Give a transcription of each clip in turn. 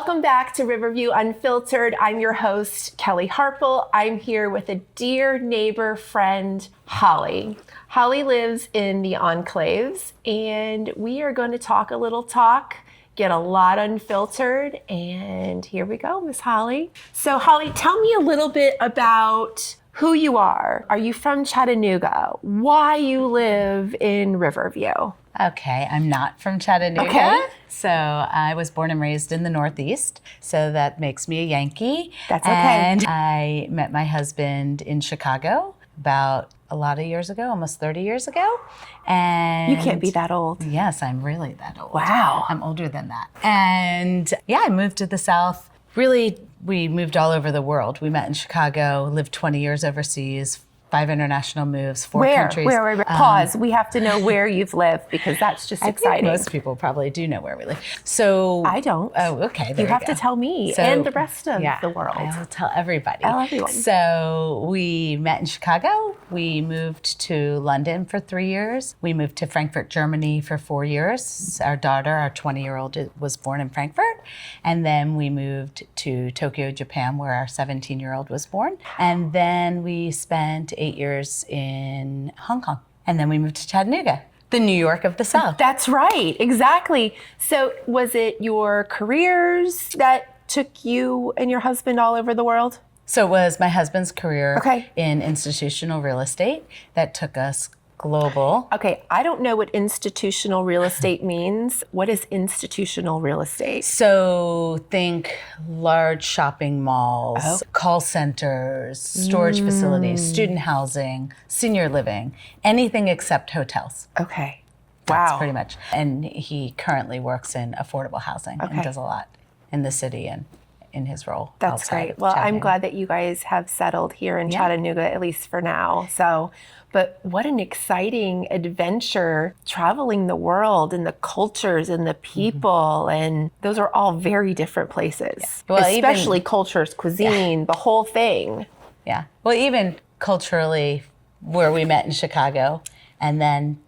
Welcome back to Riverview Unfiltered. I'm your host, Kelly Harple. I'm here with a dear neighbor friend, Holly. Holly lives in the Enclaves, and we are going to talk a little talk, get a lot unfiltered, and here we go, Miss Holly. So Holly, tell me a little bit about who you are. Are you from Chattanooga? Why you live in Riverview? Okay, I'm not from Chattanooga. Okay. So I was born and raised in the Northeast, so that makes me a Yankee. That's okay. And I met my husband in Chicago about a lot of years ago, almost 30 years ago. And You can't be that old. Yes, I'm really that old. Wow. I'm older than that. And yeah, I moved to the South. Really, we moved all over the world. We met in Chicago, lived 20 years overseas, 5 international moves, 4 countries. Where? Pause. We have to know where you've lived because that's just exciting. I think most people probably do know where we live. So I don't. Oh, okay. You have to tell me and the rest of the world. I'll tell everybody. Tell everyone. So we met in Chicago. We moved to London for 3 years. We moved to Frankfurt, Germany for 4 years. Our daughter, our 20-year-old, was born in Frankfurt. And then we moved to Tokyo, Japan, where our 17-year-old was born. And then we spent 8 years in Hong Kong. And then we moved to Chattanooga, the New York of the South. That's right, exactly. So was it your careers that took you and your husband all over the world? So it was my husband's career Okay. in institutional real estate that took us global. Okay, I don't know what institutional real estate means. What is institutional real estate? So think large shopping malls, call centers, storage facilities, student housing, senior living, anything except hotels. Okay. That's Wow. pretty much. And he currently works in affordable housing and does a lot in the city and in his role. That's outside great. of Well, I'm Chattanooga. glad that you guys have settled here in Chattanooga, at least for now. So, but what an exciting adventure traveling the world and the cultures and the people. And those are all very different places, Well, especially cultures, cuisine, the whole thing. Yeah. Well, even culturally, where we met in Chicago, and then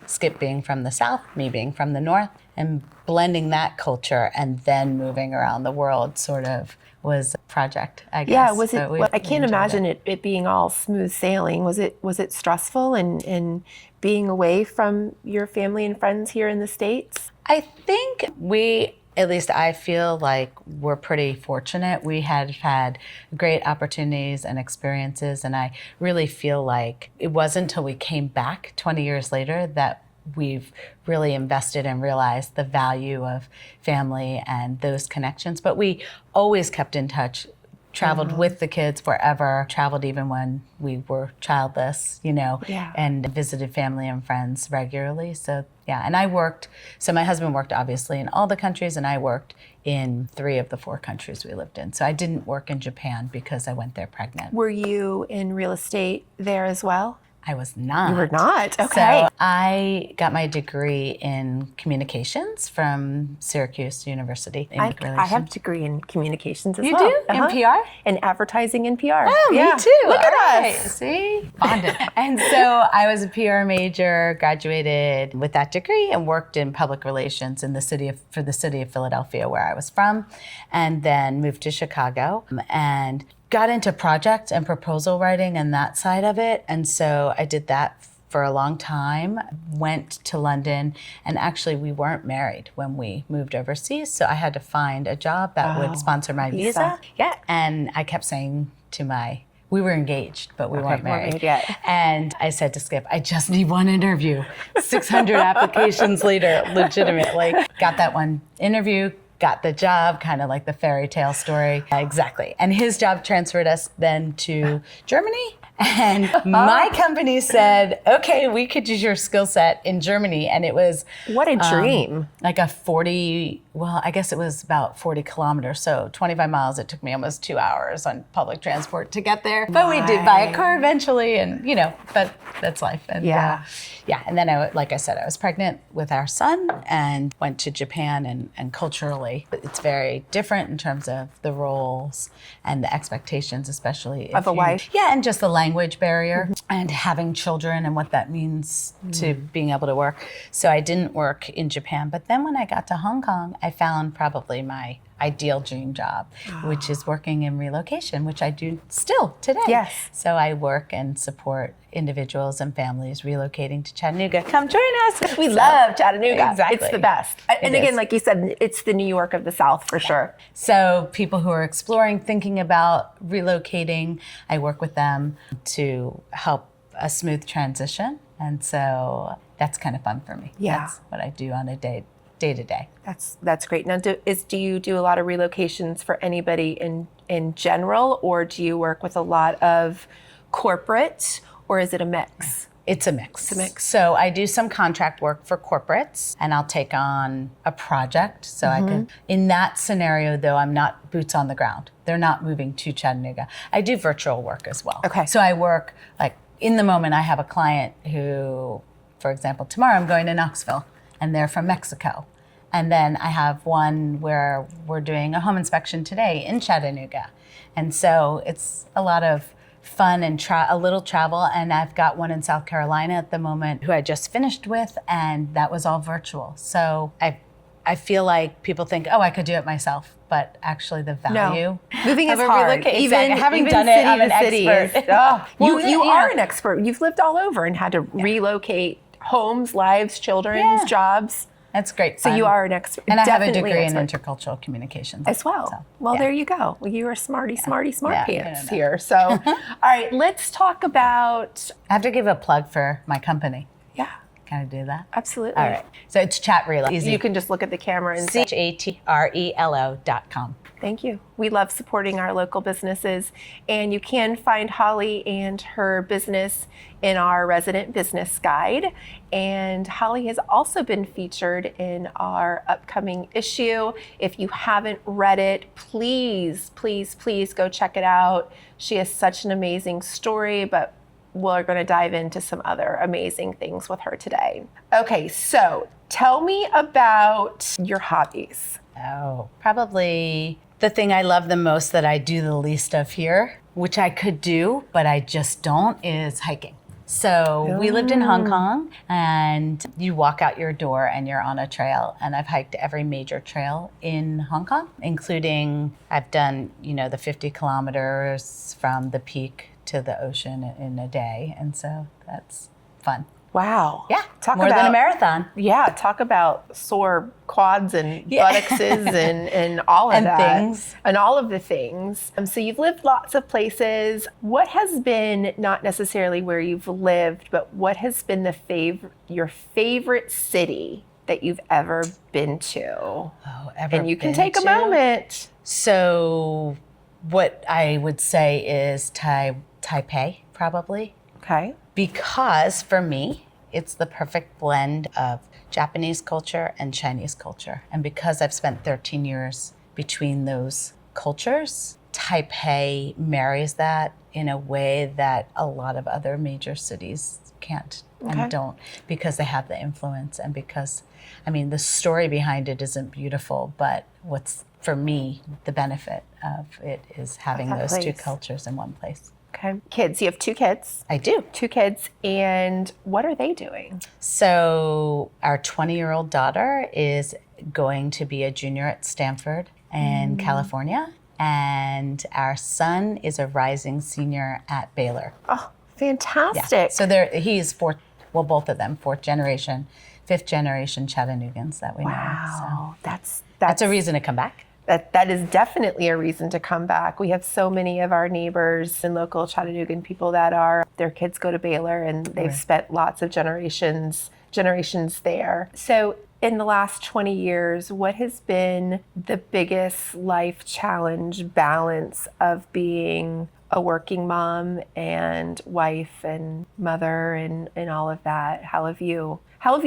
Skip being from the South, me being from the North, and blending that culture and then moving around the world sort of was a project, I guess. Yeah, was it? But we I can't enjoyed imagine it being all smooth sailing. Was it stressful and being away from your family and friends here in the States? I think at least I feel like we're pretty fortunate. We had great opportunities and experiences, and I really feel like it wasn't until we came back 20 years later that we've really invested and realized the value of family and those connections. But we always kept in touch, traveled with the kids wherever, traveled even when we were childless, and visited family and friends regularly. So yeah, and so my husband worked obviously in all the countries, and I worked in 3 of the 4 countries we lived in. So I didn't work in Japan because I went there pregnant. Were you in real estate there as well? I was not. You were not? Okay. So I got my degree in communications from Syracuse University. I have a degree in communications as You well. do? In PR? In advertising and PR. Oh, Yeah. me too. Look at All right. us. See? Bonded. And so I was a PR major, graduated with that degree, and worked in public relations for the city of Philadelphia, where I was from, and then moved to Chicago and got into project and proposal writing and that side of it. And so I did that for a long time, went to London, and actually we weren't married when we moved overseas. So I had to find a job that would sponsor my visa. Yeah. And I kept saying we were engaged, but we weren't married yet. And I said to Skip, I just need one interview. 600 applications later, legitimately. Got that one interview, got the job, kind of like the fairy tale story. Exactly. And his job transferred us then to Germany. And my company said, okay, we could use your skill set in Germany. And it was What a dream. like I guess it was about 40 kilometers. So 25 miles. It took me almost 2 hours on public transport to get there. But we did buy a car eventually, and but that's life. And and then like I said, I was pregnant with our son and went to Japan, and culturally it's very different in terms of the roles and the expectations, especially of a wife. Yeah, and just the language barrier and having children and what that means to being able to work. So I didn't work in Japan, but then when I got to Hong Kong, I found probably my ideal dream job, which is working in relocation, which I do still today. Yes. So I work and support individuals and families relocating to Chattanooga. Come join us. We love Chattanooga. Exactly. It's the best. And It again, is. like you said, it's the New York of the South for sure. So people who are exploring, thinking about relocating, I work with them to help a smooth transition. And so that's kind of fun for me. Yeah. That's what I do on a day to day. That's great. Now, do you do a lot of relocations for anybody in general, or do you work with a lot of corporate, or is it a mix? It's a mix. It's a mix. So I do some contract work for corporates, and I'll take on a project. So I can, in that scenario though, I'm not boots on the ground. They're not moving to Chattanooga. I do virtual work as well. Okay. So I work like in the moment. I have a client who, for example, tomorrow I'm going to Knoxville, and they're from Mexico. And then I have one where we're doing a home inspection today in Chattanooga. And so it's a lot of fun and a little travel. And I've got one in South Carolina at the moment who I just finished with, and that was all virtual. So I feel like people think, oh, I could do it myself. But actually the value moving of is a hard. relocation, Even having even done it, city I'm to an city expert. Well, you yeah. are an expert. You've lived all over and had to relocate homes, lives, children's jobs. That's great. So fun. you are an expert. And I have a Definitely degree an in expert. intercultural communications As well. So, Well, yeah. there you go. Well, you are smart Yeah, pants no. here. So, all right, let's talk about. I have to give a plug for my company. Yeah, Can I do that? absolutely. All right. So it's Chatrelo. Easy. You can just look at the camera and say, CHATRELO.com. thank you. We love supporting our local businesses, and you can find Holly and her business in our resident business guide. And Holly has also been featured in our upcoming issue. If you haven't read it, please, please, please go check it out. She has such an amazing story, but we're going to dive into some other amazing things with her today. Okay, so tell me about your hobbies. Oh, probably the thing I love the most that I do the least of here, which I could do, but I just don't, is hiking. So we lived in Hong Kong, and you walk out your door and you're on a trail. And I've hiked every major trail in Hong Kong, including I've done, the 50 kilometers from the peak to the ocean in a day. And so that's fun. Wow. Yeah, Talk more about, than a marathon. Yeah, talk about sore quads and buttocks and all of And that. things. And all of the things. So you've lived lots of places. What has been, not necessarily where you've lived, but what has been your favorite city that you've ever been to? Oh, ever And you can been take a to? moment. So what I would say is Taipei, probably. Okay. Because for me, it's the perfect blend of Japanese culture and Chinese culture. And because I've spent 13 years between those cultures, Taipei marries that in a way that a lot of other major cities can't and don't, because they have the influence and because, the story behind it isn't beautiful, but what's, for me, the benefit of it is having that those two place. cultures in one place. Okay. Kids. You have 2 kids. I do. 2 kids. And what are they doing? So our 20-year-old daughter is going to be a junior at Stanford in California, and our son is a rising senior at Baylor. Oh, fantastic. So he's both of them, 4th generation, 5th generation Chattanoogans that we know. Wow. So That's a reason to come back. That is definitely a reason to come back. We have so many of our neighbors and local Chattanoogan people that their kids go to Baylor, and they've spent lots of generations there. So in the last 20 years, what has been the biggest life challenge balance of being a working mom and wife and mother and all of that? How have you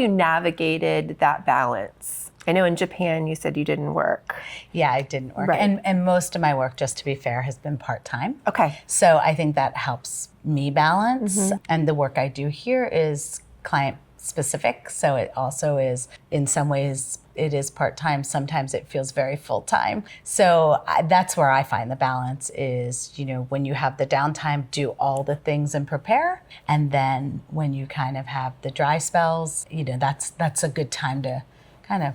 navigated that balance? I know in Japan you said you didn't work. Yeah, I didn't work. Right. And most of my work, just to be fair, has been part-time. Okay. So I think that helps me balance. And the work I do here is client specific. So it also is, in some ways, it is part-time. Sometimes it feels very full-time. So that's where I find the balance is, when you have the downtime, do all the things and prepare. And then when you kind of have the dry spells, that's a good time to kind of,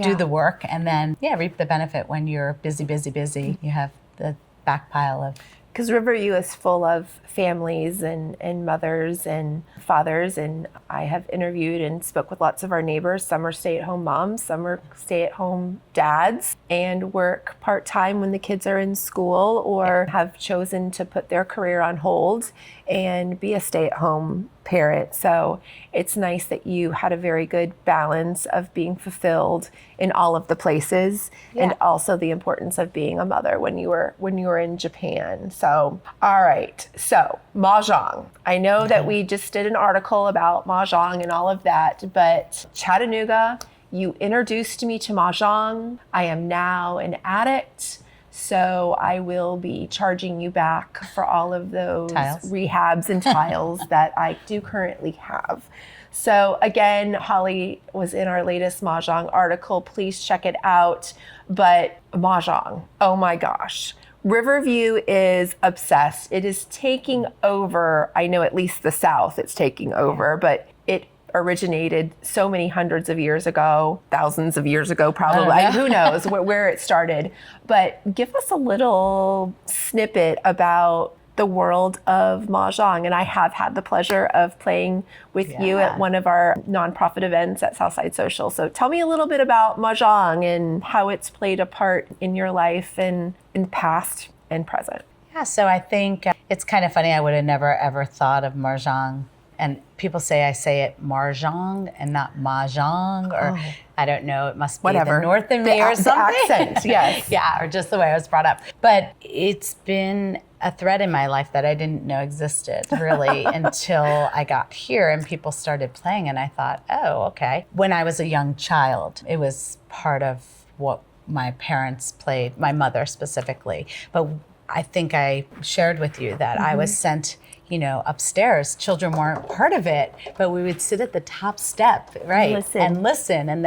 do the work and then, reap the benefit when you're busy. You have the back pile of. Because Riverview is full of families and mothers and fathers, and I have interviewed and spoke with lots of our neighbors. Some are stay-at-home moms, some are stay-at-home dads, and work part-time when the kids are in school or have chosen to put their career on hold and be a stay-at-home parent. So it's nice that you had a very good balance of being fulfilled in all of the places and also the importance of being a mother when you were in Japan. So, all right. So, mahjong. I know that we just did an article about mahjong and all of that, but Chattanooga, you introduced me to mahjong. I am now an addict. So I will be charging you back for all of those rehabs and tiles that I do currently have. So again, Holly was in our latest mahjong article. Please check it out. But mahjong, oh my gosh. Riverview is obsessed. It is taking over. I know at least the South it's taking over, but it originated so many hundreds of years ago, thousands of years ago, probably. Who knows where it started. But give us a little snippet about the world of mahjong. And I have had the pleasure of playing with you at one of our nonprofit events at Southside Social. So tell me a little bit about mahjong and how it's played a part in your life and in past and present. Yeah, so I think it's kind of funny. I would have never, ever thought of mahjong. And people say I say it mahjong and not mahjong, or I don't know, it must be the north of me or something. The accent, yes. Yeah, or just the way I was brought up. But it's been a thread in my life that I didn't know existed really until I got here and people started playing and I thought, oh, okay. When I was a young child, it was part of what my parents played, my mother specifically. But I think I shared with you that I was sent upstairs. Children weren't part of it, but we would sit at the top step, and listen. And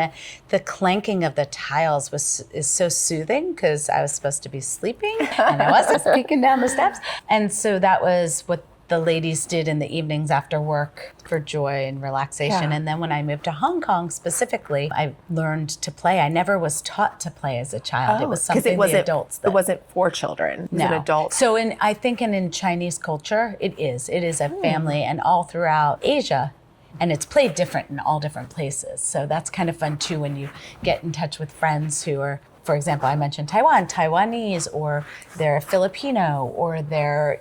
the clanking of the tiles is so soothing because I was supposed to be sleeping and I wasn't sneaking down the steps. And so that was what the ladies did in the evenings after work for joy and relaxation. And then when I moved to Hong Kong specifically, I learned to play. I never was taught to play as a child. It was something the adults did. It wasn't for children. It was an adult. So I think in Chinese culture, it is a family, and all throughout Asia. And it's played different in all different places. So that's kind of fun too when you get in touch with friends who are, for example, I mentioned Taiwanese, or they're Filipino, or they're,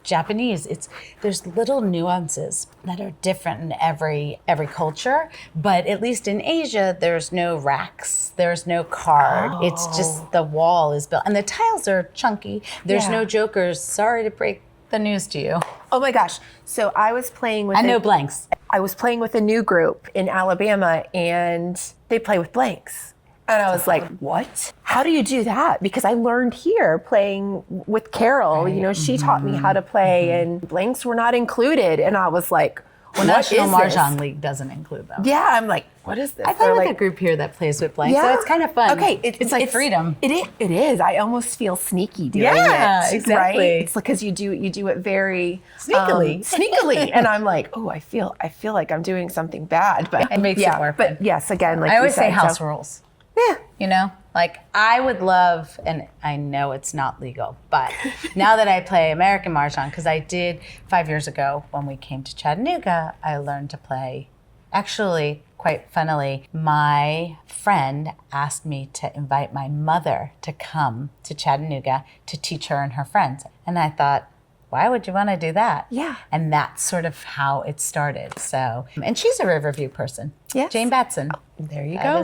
Japanese. There's little nuances that are different in every culture, but at least in Asia, there's no racks, there's no card. It's just the wall is built, and the tiles are chunky. There's no jokers. Sorry to break the news to you. Oh my gosh. So I was playing with no blanks. I was playing with a new group in Alabama and they play with blanks. And I was like, what? How do you do that? Because I learned here playing with Carol, she taught me how to play and blanks were not included. And I was like, well, National Mahjong League doesn't include them. Yeah, I'm like, what is this? I play with a group here that plays with blanks, so it's kind of fun. Okay, it's like freedom. It is. I almost feel sneaky doing it. Yeah, exactly. Right? It's because you do it very sneakily, and I'm like, oh, I feel like I'm doing something bad, but it makes it more fun. But yes, again, like I always say house rules. Yeah. Like I would love, and I know it's not legal, but now that I play American Mahjong, because I did 5 years ago when we came to Chattanooga, I learned to play. Actually, quite funnily, my friend asked me to invite my mother to come to Chattanooga to teach her and her friends. And I thought, why would you want to do that? Yeah. And that's sort of how it started. So, and she's a Riverview person. Yes. Jane Batson. There you go.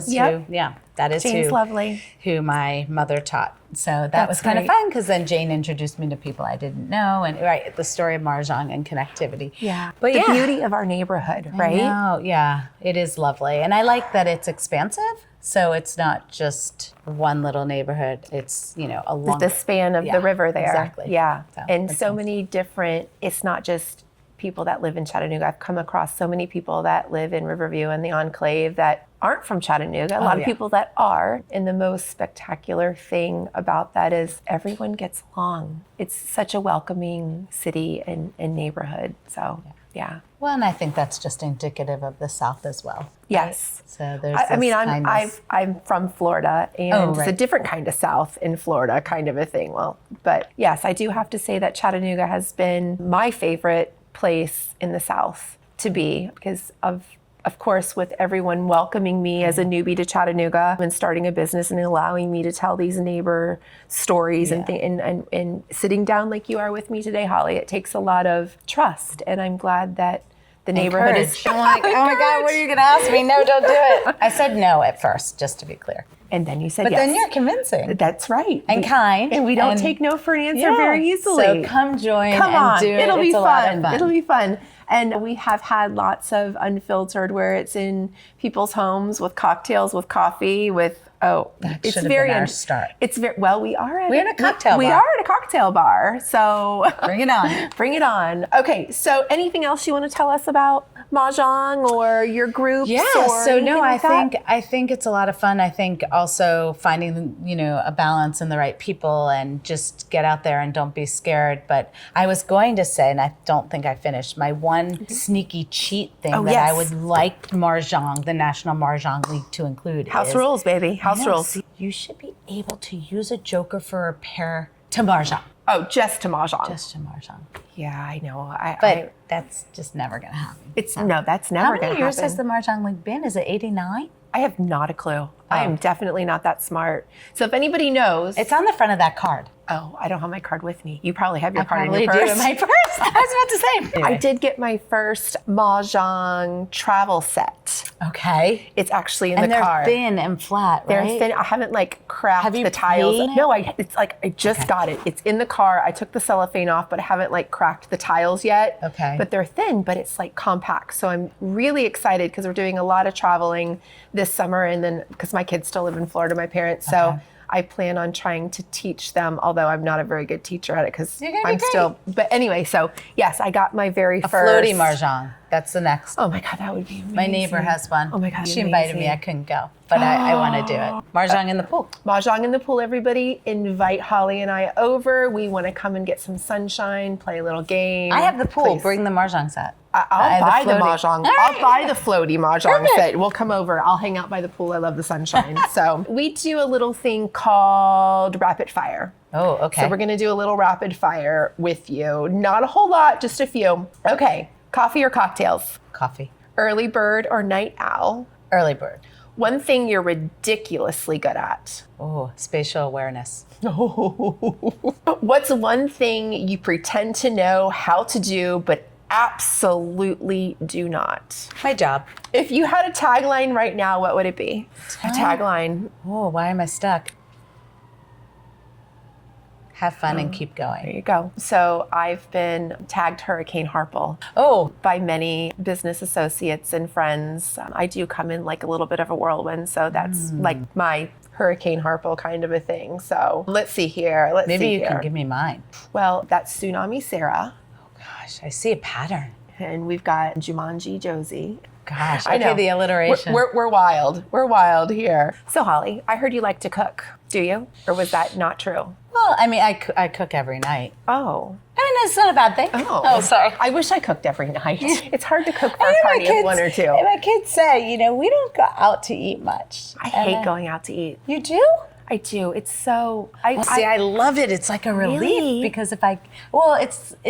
That is Jane's lovely. Who my mother taught. So that was kind of fun because then Jane introduced me to people I didn't know, and the story of Mahjong and connectivity. Yeah. But the beauty of our neighborhood, right? Yeah, it is lovely. And I like that it's expansive. So it's not just one little neighborhood. It's, along the span of the river there. Exactly. Yeah. And so many different, it's not just people that live in Chattanooga. I've come across so many people that live in Riverview and the Enclave that aren't from Chattanooga. A lot of people that are. And the most spectacular thing about that is everyone gets along. It's such a welcoming city and neighborhood. So, yeah. Well, and I think that's just indicative of the South as well. Yes. Right? So there's I mean, kindness. I'm from Florida, and it's a right. different kind of South in Florida, kind of a thing. Well, but yes, I do have to say that Chattanooga has been my favorite place in the South to be because of course, with everyone welcoming me as a newbie to Chattanooga and starting a business and allowing me to tell these neighbor stories and sitting down like you are with me today, Holly, it takes a lot of trust. And I'm glad that the neighborhood is. I'm like, oh my God, what are you going to ask me? No, don't do it. I said no at first, just to be clear. And then you said But yes. then you're convincing. That's right. And kind. And we don't take no for an answer very easily. So come join Come and on. do it. It'll be It's a lot of fun. It'll be fun. And we have had lots of Unfiltered where it's in people's homes with cocktails, with coffee, with That it's should have very been our start. It's very well. We're in a cocktail We bar. are at a cocktail bar. So Bring it on. bring it on. Okay. So anything else you want to tell us about mahjong or your groups? Yeah. Or So anything no, like that? I think it's a lot of fun. I think also finding a balance and the right people and just get out there and don't be scared. But I was going to say, and I don't think I finished my one sneaky cheat thing that yes. I would like mahjong, the National Mahjong League, to include. House is, rules, baby. House No, rules. see, you should be able to use a joker for a pair to mahjong. Oh, just to mahjong. Just to mahjong. Yeah, I know. But that's just never going to happen. It's no, that's How never going to many happen. years has the Mahjong League been? Is it 89? I have not a clue. I am definitely not that smart. So if anybody knows, It's on the front of that card. I don't have my card with me. You probably have your I card in probably your do purse. in my purse. I was about to say. I did get my first mahjong travel set. Okay. It's actually in And the car. they're thin and flat, They're right? thin. I haven't cracked Have you the tiles. paid? No, it's I just got it. It's in the car. I took the cellophane off, but I haven't cracked the tiles yet. Okay. But they're thin, but it's compact. So I'm really excited because we're doing a lot of traveling this summer, and then because my kids still live in Florida, my parents. So Okay. I plan on trying to teach them, although I'm not a very good teacher at it because You're gonna be I'm great. still. But anyway, so yes, I got my very A first floaty mahjong. That's the next. Oh my God, that would be amazing. My neighbor has one. Oh my God, She invited me. amazing. I couldn't go, but I want to do it. Mahjong in the pool. Mahjong in the pool, everybody. Invite Holly and I over. We want to come and get some sunshine, play a little game. I have the pool. Please. Bring the mahjong set. I'll buy the floaty. mahjong. All I'll right. buy the floaty mahjong Perfect. set. We'll come over. I'll hang out by the pool. I love the sunshine. So we do a little thing called rapid fire. Oh, okay. So we're going to do a little rapid fire with you. Not a whole lot, just a few. Okay. Coffee or cocktails? Coffee. Early bird or night owl? Early bird. One thing you're ridiculously good at? Oh, spatial awareness. What's one thing you pretend to know how to do, but absolutely do not? My job. If you had a tagline right now, what would it be? A tagline. Oh, why am I stuck? Have fun and keep There going. you go. So I've been tagged Hurricane Harple Oh, by many business associates and friends. I do come in like a little bit of a whirlwind, so that's like my Hurricane Harple kind of a thing. So let's see here. maybe you can give me mine. Well, that's Tsunami Sarah, Gosh, I see a pattern. and we've got Jumanji Josie. Gosh, I okay, know. the alliteration. We're wild. We're wild here. So Holly, I heard you like to cook. Do you? Or was that not true? Well, I mean, I cook every night. Oh. I mean, it's not a bad thing. Oh, sorry. I wish I cooked every night. It's hard to cook for a party of one or two. And my kids say, we don't go out to eat much. I hate going out to eat. You do? I do. It's so. I love it. It's like a relief Really? because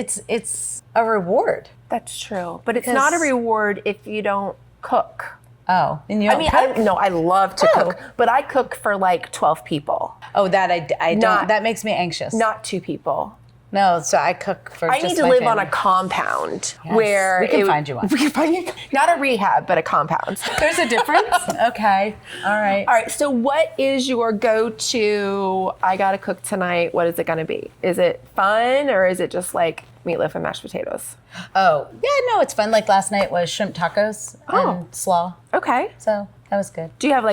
it's a reward. That's true, but it's Because- not a reward if you don't cook. Oh, and you I don't mean, cook? I love to Oh. cook, but I cook for 12 people, That I don't. Not- That makes me anxious. not 2 people. No, so I cook for. I just need to my live family. on a compound Yes, where we can find you one. We can find you not a rehab, but a compound. There's a difference. Okay. All right. All right. So, what is your go-to? I gotta cook tonight. What is it gonna be? Is it fun or is it just like meatloaf and mashed potatoes? Oh, yeah. No, it's fun. Like last night was shrimp tacos and slaw. Okay. So that was good. Do you have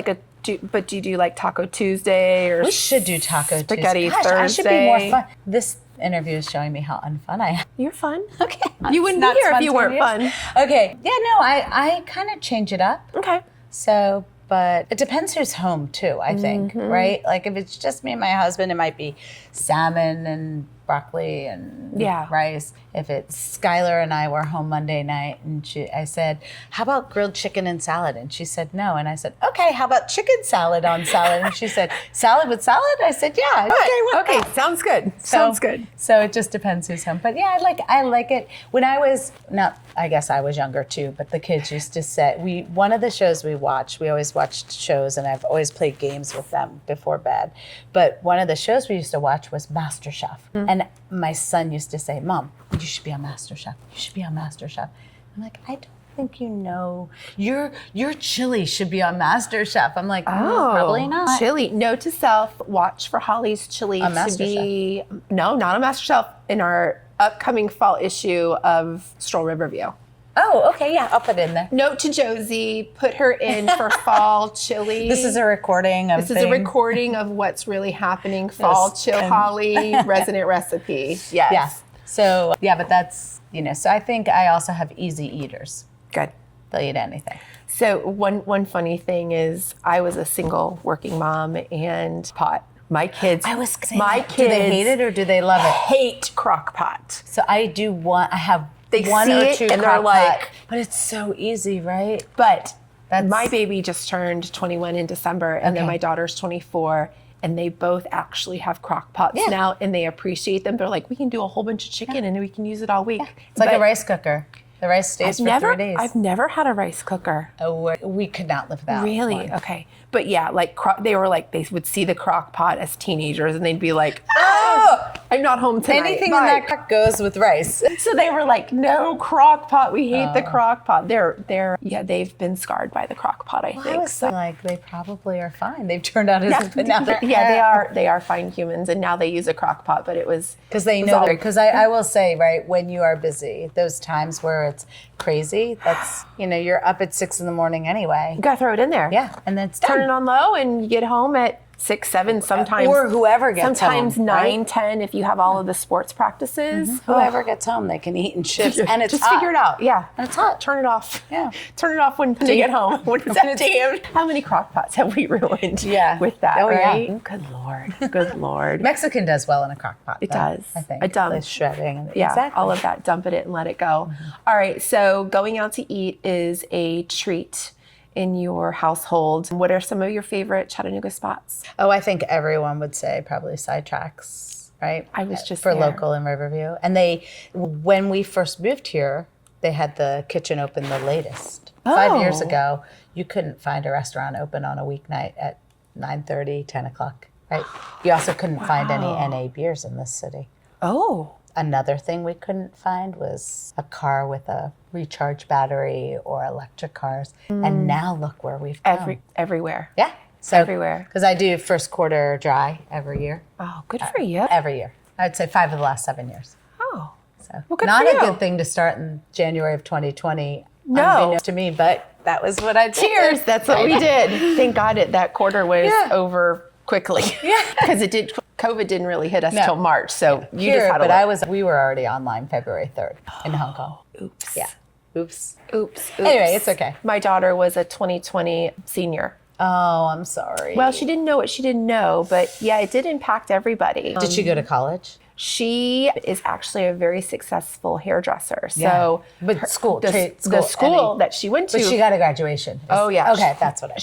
do you do like Taco Tuesday or We should do taco spaghetti Tuesday. Gosh, Thursday? I should be more fun. This interview is showing me how unfun I am. You're fun. Okay. You wouldn't be Not here if you weren't spontaneous. fun. Okay. Yeah, no, I kind of change it up. Okay. So, but it depends who's home too, I think, right? Like if it's just me and my husband, it might be salmon and broccoli and Yeah. rice. If it's Skylar and I were home Monday night, and I said, how about grilled chicken and salad? And she said no. And I said, okay, how about chicken salad on salad? And she said, salad with salad? I said, yeah. Okay, sounds good. Sounds good. So it just depends who's home. But yeah, I like it. When I was, I guess I was younger too, but the kids used to say, one of the shows we always watched shows, and I've always played games with them before bed. But one of the shows we used to watch was MasterChef. And my son used to say, Mom, you should be on MasterChef. You should be on MasterChef. I'm like, I don't think you know. Your chili should be on MasterChef. I'm like, probably not. Chili. Note to self, watch for Holly's chili On to be, no, not on MasterChef, in our upcoming fall issue of Stroll Riverview. Oh, okay, yeah, I'll put it in there. Note to Josie, put her in for fall chili. This is a recording of This is a recording of what's really happening. Fall chill Holly resident recipe. Yes. Yeah. So, yeah, but that's, so I think I also have easy eaters. Good. They'll eat anything. So one funny thing is I was a single working mom and pot. My kids, I was saying my that. kids Do they hate it or do they love it? hate crock pot. So I have They one see or it two and they're crock like, pot, but it's so easy, right? But That's- my baby just turned 21 in December, and then Okay. my daughter's 24, and they both actually have crock pots now, and they appreciate them. They're like, we can do a whole bunch of chicken, and we can use it all week. It's like a rice cooker. The rice stays for 3 days. I've never had a rice cooker. Oh, we could not live without Really? one. Okay. But yeah, like they were like, they would see the crock pot as teenagers and they'd be like, oh, I'm not home tonight. Anything Bye. in that crock goes with rice. So they were like, no crock pot. We hate the crock pot. They've been scarred by the crock pot, I I think. was like, they probably are fine. They've turned out as but now they're they are fine humans, and now they use a crock pot, but it was because they know. Because I will say, right, when you are busy, those times where it's crazy, that's you're up at 6 a.m. anyway. you gotta throw it in there. Yeah, and then it's done. Turn it on low, and you get home at 6, 7, sometimes. Or whoever gets sometimes home, 9, right? 10 if you have all of the sports practices. Whoever gets home, they can eat in shifts, and it's just hot. figure it out. Yeah, And it's hot. Turn it off. Yeah. Turn it off when they get home. When it's empty. How many crock pots have we ruined? Yeah. With that, Oh, yeah. right? Good Lord. Good Lord. Mexican does well in a crock pot. It though, does. I think. A dump. The shredding. Yeah, Exactly. all of that. Dump it and let it go. All right, so going out to eat is a treat in your household. What are some of your favorite Chattanooga spots? Oh, I think everyone would say probably Sidetracks, right? I was just for there. local in Riverview. And when we first moved here, they had the kitchen open the latest. 5 years Oh. ago, you couldn't find a restaurant open on a weeknight at 9:30, 10 o'clock, right? You also couldn't find any NA beers in this city. Oh. Another thing we couldn't find was a car with a recharge battery or electric cars. And now look where we've come. Everywhere. Yeah. So, Everywhere. Because I do first quarter dry every year. Oh, good for you. Every year. I would say 5 of the last 7 years. Oh. So Well, good not for a you. good thing to start in January of 2020. No. Unbeknownst to me, but that was what I did. Cheers. That's what we did. Thank God that quarter was over quickly. Yeah. Because COVID didn't really hit us till March. So you just had to we were already online February 3rd in Hong Kong. Oops. Yeah. Oops. Oops. Anyway, it's okay. My daughter was a 2020 senior. Oh, I'm sorry. Well, she didn't know what she didn't know, but yeah, it did impact everybody. Did she go to college? She is actually a very successful hairdresser. So, But the school that she went to. But she got a graduation. Oh, yeah. Okay, that's what I.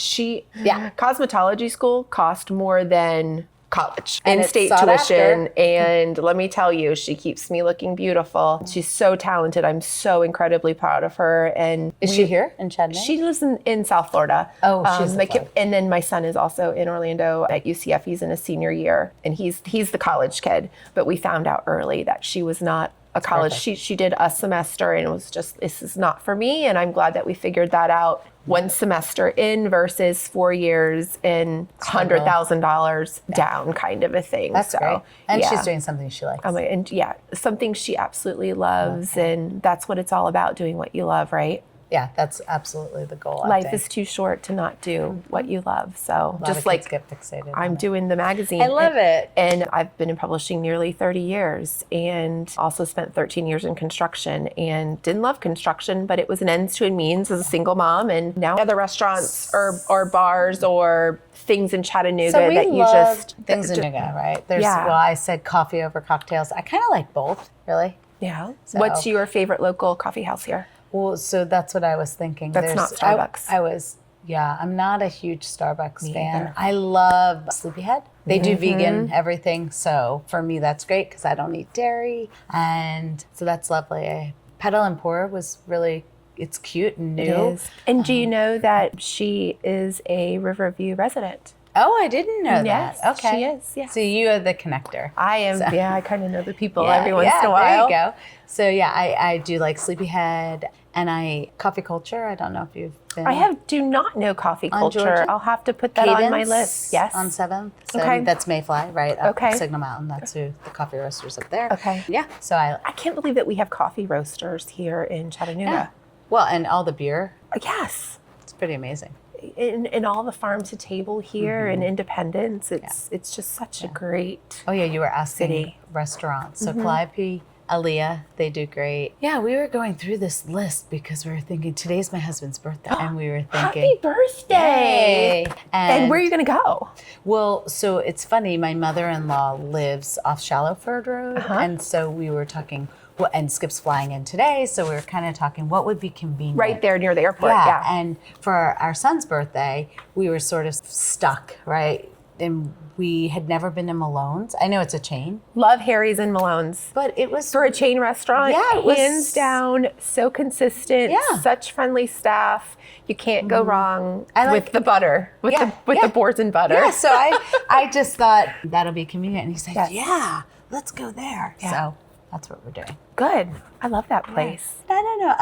Cosmetology school cost more than college And it's in-state sought tuition. after. And let me tell you, she keeps me looking beautiful. She's so talented. I'm so incredibly proud of her. And Is she here in Chattanooga? she lives in South Florida. Oh, she's in Florida. And then my son is also in Orlando at UCF. He's in his senior year, and he's the college kid. But we found out early that she was not a college. She did a semester, and it was just, this is not for me. And I'm glad that we figured that out. One semester in versus 4 years and $100,000 down, kind of a thing. That's so, great. And yeah. she's doing something she likes. And yeah, something she absolutely loves, and that's what it's all about, doing what you love, right? Yeah, that's absolutely the goal. I Life think. is too short to not do what you love. So A lot just of like kids get fixated on I'm it. doing the magazine. I love it. And I've been in publishing nearly 30 years and also spent 13 years in construction and didn't love construction, but it was an ends to a means as a single mom. And now other restaurants or bars or things in Chattanooga So we that you love just things in Chattanooga, right? There's Yeah. well, I said coffee over cocktails. I kind of like both, really. Yeah. So- What's your favorite local coffee house here? Well, so that's what I was thinking. That's not Starbucks. I'm not a huge Starbucks fan. either. I love Sleepyhead. They do vegan everything. So for me, that's great because I don't eat dairy. And so that's lovely. Pedal and Pour was really, it's cute and new. It is. And do you know that she is a Riverview resident? Oh, I didn't know Yes, that. Okay. she is, yeah. So you are the connector. I am, yeah, I kind of know the people Yeah, every once yeah, in a while. There you go. So yeah, I do like Sleepyhead and Coffee Culture. I don't know if you've been. Do not know Coffee On Culture. Georgia? I'll have to put that on my Cadence list. Yes. On 7th. So Okay. that's Mayfly, right? Up Okay. Signal Mountain. That's who the coffee roasters up there. Okay. Yeah. So I can't believe that we have coffee roasters here in Chattanooga. well, and all the beer. Yes. It's pretty amazing. In all the farm to table here in Independence, it's just such a great. Oh yeah, you were asking City. restaurants. So Calliope, Aaliyah, they do great. Yeah, we were going through this list because we were thinking today's my husband's birthday, and we were thinking, Happy birthday! Yay. And where are you going to go? Well, so it's funny. My mother-in-law lives off Shallowford Road, and so we were talking. Well, and Skip's flying in today, so we were kind of talking what would be convenient. Right there near the airport. Yeah, Yeah. and for our son's birthday, we were sort of stuck, right? And we had never been to Malone's. I know it's a chain, Love Harry's and Malone's. but it was For a chain restaurant, Yeah, it was- hands down, so consistent, Yeah. such friendly staff. You can't go wrong I like- with the butter, with Yeah, the yeah. boards and butter. Yeah, so I just thought that'll be convenient. And he said, Yes. yeah, let's go there. Yeah. So that's what we're doing. Good. I love that place. I don't know.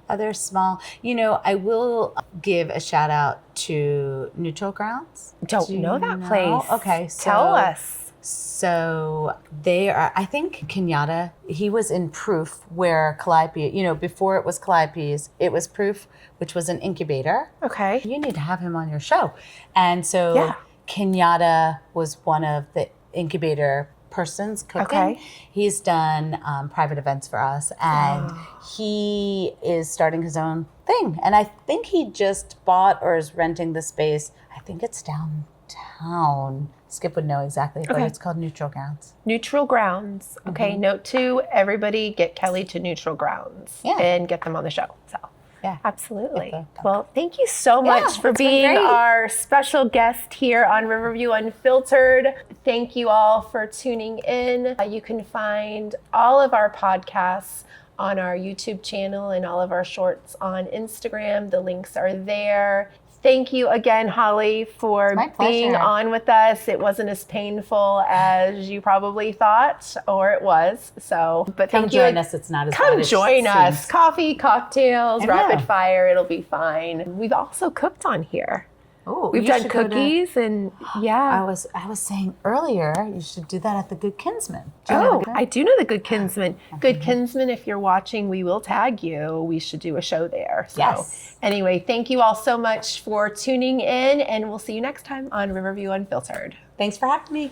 Other small, I will give a shout out to Neutral Grounds. Don't Do know you that place. Okay. Tell us. So they are, I think Kenyatta, he was in Proof where Calliope, before it was Calliope's, it was Proof, which was an incubator. Okay. You need to have him on your show. And so Yeah. Kenyatta was one of the incubator persons cooking. Okay. He's done private events for us, and he is starting his own thing. And I think he just bought or is renting the space. I think it's downtown. Skip would know exactly, but Okay. it's called Neutral Grounds. Neutral Grounds. Okay. Note 2, everybody get Kelly to Neutral Grounds Yeah. and get them on the show. So. Yeah. Absolutely. Get the- Well, thank you so much for it's been being great. our special guest here on Riverview Unfiltered. Thank you all for tuning in. You can find all of our podcasts on our YouTube channel and all of our shorts on Instagram. The links are there. Thank you again, Holly, for My being pleasure. on with us. It wasn't as painful as you probably thought, or it was. So, but Come thank you. join us. It's not as bad Come as it join us. seems. Coffee, cocktails, I know. rapid fire. It'll be fine. We've also cooked on here. Oh, We've you done should go to- cookies and yeah. I was saying earlier, you should do that at the Good Kinsman. Do you know Oh, the I do know the Good Kinsman. Good Kinsman, if you're watching, we will tag you. We should do a show there. So Yes. anyway, thank you all so much for tuning in, and we'll see you next time on Riverview Unfiltered. Thanks for having me.